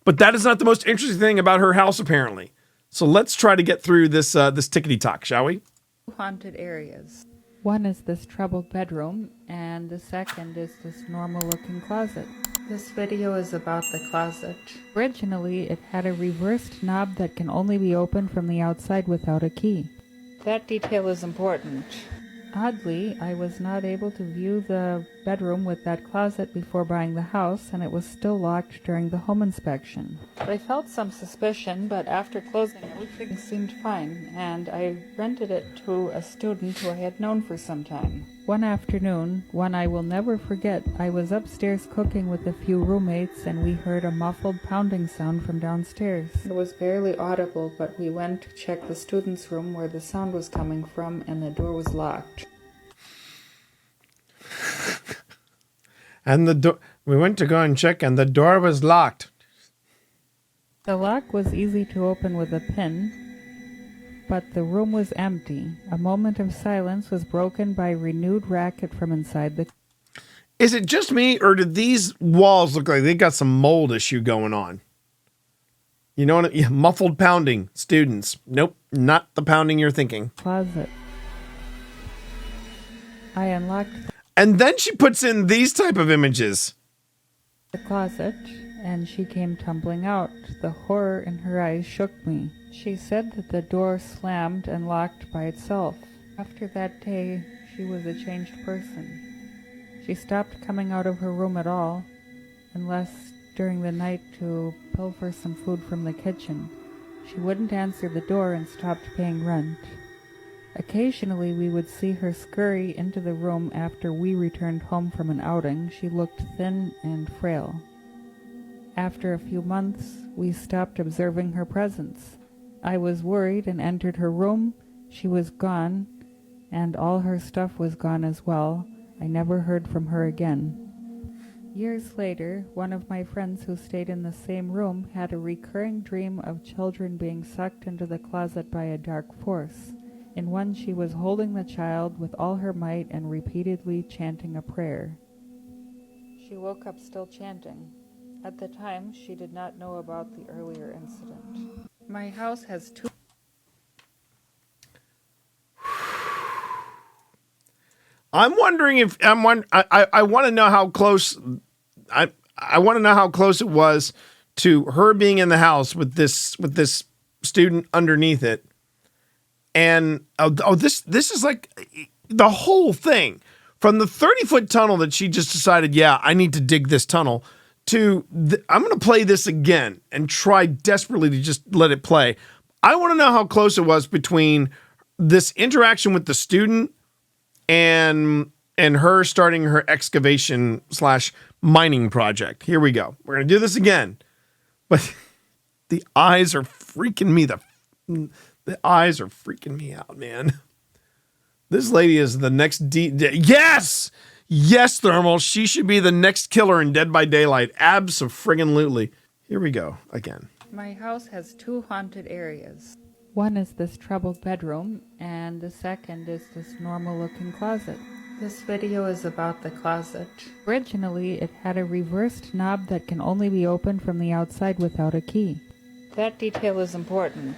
But that is not the most interesting thing about her house, apparently. So let's try to get through this tickety talk, shall we? Haunted areas. One is this troubled bedroom, and the second is this normal-looking closet. This video is about the closet. Originally, it had a reversed knob that can only be opened from the outside without a key. That detail is important. Oddly, I was not able to view the bedroom with that closet before buying the house, and it was still locked during the home inspection. I felt some suspicion, but after closing, everything seemed fine, and I rented it to a student who I had known for some time. One afternoon, one I will never forget, I was upstairs cooking with a few roommates, and we heard a muffled pounding sound from downstairs. It was barely audible, but we went to check the student's room where the sound was coming from, and the door was locked. And we went to go and check, and the door was locked. The lock was easy to open with a pin, but the room was empty. A moment of silence was broken by renewed racket from inside the... Is it just me, or did these walls look like they got some mold issue going on? You know what? Yeah, muffled pounding. Students. Nope, not the pounding you're thinking. Closet. I unlocked And then she puts in these type of images. the closet, and she came tumbling out. The horror in her eyes shook me. She said that the door slammed and locked by itself. After that day, she was a changed person. She stopped coming out of her room at all, unless during the night to pilfer some food from the kitchen. She wouldn't answer the door and stopped paying rent. Occasionally we would see her scurry into the room after we returned home from an outing. She looked thin and frail. After a few months, we stopped observing her presence. I was worried and entered her room. She was gone, and all her stuff was gone as well. I never heard from her again. Years later, one of my friends who stayed in the same room had a recurring dream of children being sucked into the closet by a dark force. In one, she was holding the child with all her might and repeatedly chanting a prayer. She woke up still chanting. At the time, she did not know about the earlier incident. My house has two... I'm wondering if I want to know how close I want to know how close it was to her being in the house with this student underneath it. And this is like the whole thing from the 30-foot tunnel that she just decided, yeah, I need to dig this tunnel, to I'm going to play this again and try desperately to just let it play. I want to know how close it was between this interaction with the student and her starting her excavation / mining project. Here we go. We're going to do this again. But the eyes are freaking me the eyes are freaking me out, man. This lady is the next yes! Yes, Thermal. She should be the next killer in Dead by Daylight. Abso-friggin-lutely. Here we go again. My house has two haunted areas. One is this troubled bedroom, and the second is this normal-looking closet. This video is about the closet. Originally, it had a reversed knob that can only be opened from the outside without a key. That detail is important.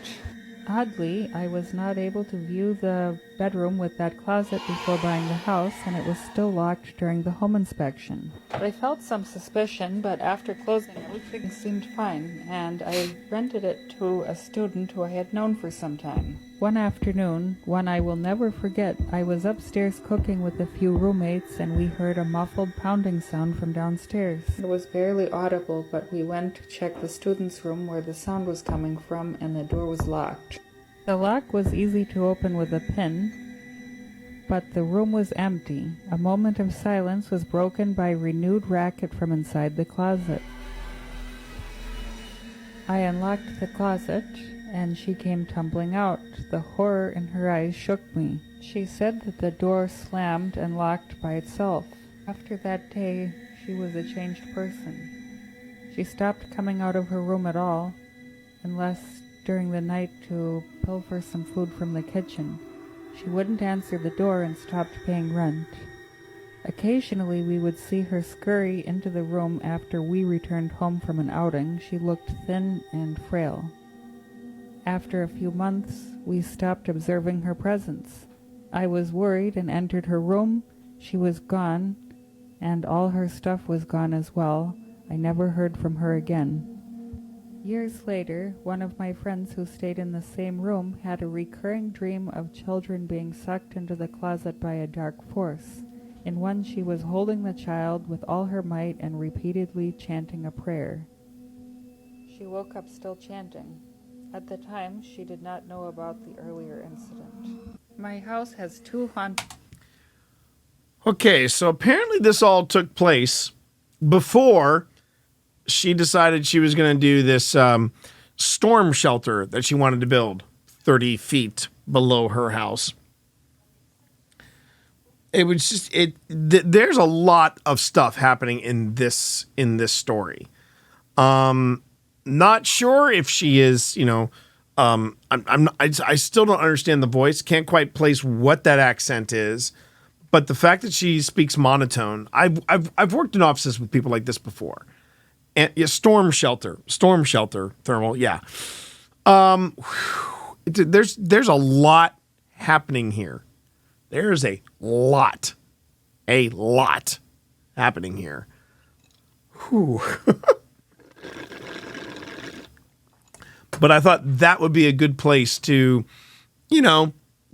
Oddly, I was not able to view the bedroom with that closet before buying the house, and it was still locked during the home inspection. I felt some suspicion, but after closing, everything seemed fine, and I rented it to a student who I had known for some time. One afternoon, one I will never forget, I was upstairs cooking with a few roommates, and we heard a muffled pounding sound from downstairs. It was barely audible, but we went to check the student's room where the sound was coming from, and the door was locked. The lock was easy to open with a pin, but the room was empty. A moment of silence was broken by renewed racket from inside the closet. I unlocked the closet, and she came tumbling out. The horror in her eyes shook me. She said that the door slammed and locked by itself. After that day, she was a changed person. She stopped coming out of her room at all, unless during the night to pilfer some food from the kitchen. She wouldn't answer the door and stopped paying rent. Occasionally we would see her scurry into the room after we returned home from an outing. She looked thin and frail. After a few months, we stopped observing her presence. I was worried and entered her room. She was gone, and all her stuff was gone as well. I never heard from her again. Years later, one of my friends who stayed in the same room had a recurring dream of children being sucked into the closet by a dark force. In one, she was holding the child with all her might and repeatedly chanting a prayer. She woke up still chanting. At the time, she did not know about the earlier incident. My house has two haunted... Okay, so apparently this all took place before she decided she was going to do this storm shelter that she wanted to build 30 feet below her house. It was just there's a lot of stuff happening in this story. Not sure if she is, I still don't understand the voice. Can't quite place what that accent is, but the fact that she speaks monotone. I've worked in offices with people like this before. And yeah, storm shelter thermal. Yeah. There's a lot happening here. There's a lot happening here. Whew. But I thought that would be a good place to,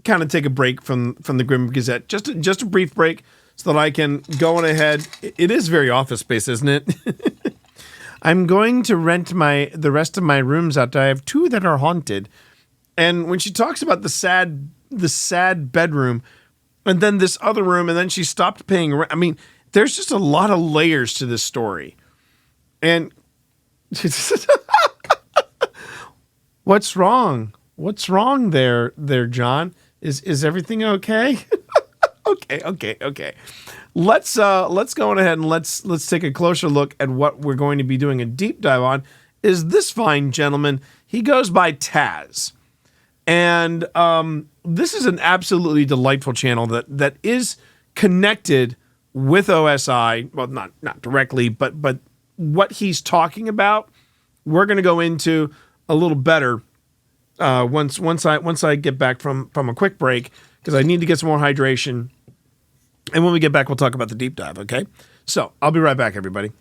kind of take a break from the Grim Gazette. Just a brief break so that I can go on ahead. It is very office space, isn't it? I'm going to rent the rest of my rooms out. I have 2 that are haunted. And when she talks about the sad bedroom and then this other room, and then she stopped paying rent. I mean, there's just a lot of layers to this story. And what's wrong? What's wrong there, John? Is everything okay? Okay. Let's go on ahead and let's take a closer look at what we're going to be doing a deep dive on. Is this fine gentleman? He goes by Taz, and this is an absolutely delightful channel that is connected with OSI. Well, not directly, but what he's talking about, we're going to go into a little better once I get back from a quick break, because I need to get some more hydration. And when we get back, we'll talk about the deep dive, okay? So I'll be right back, everybody.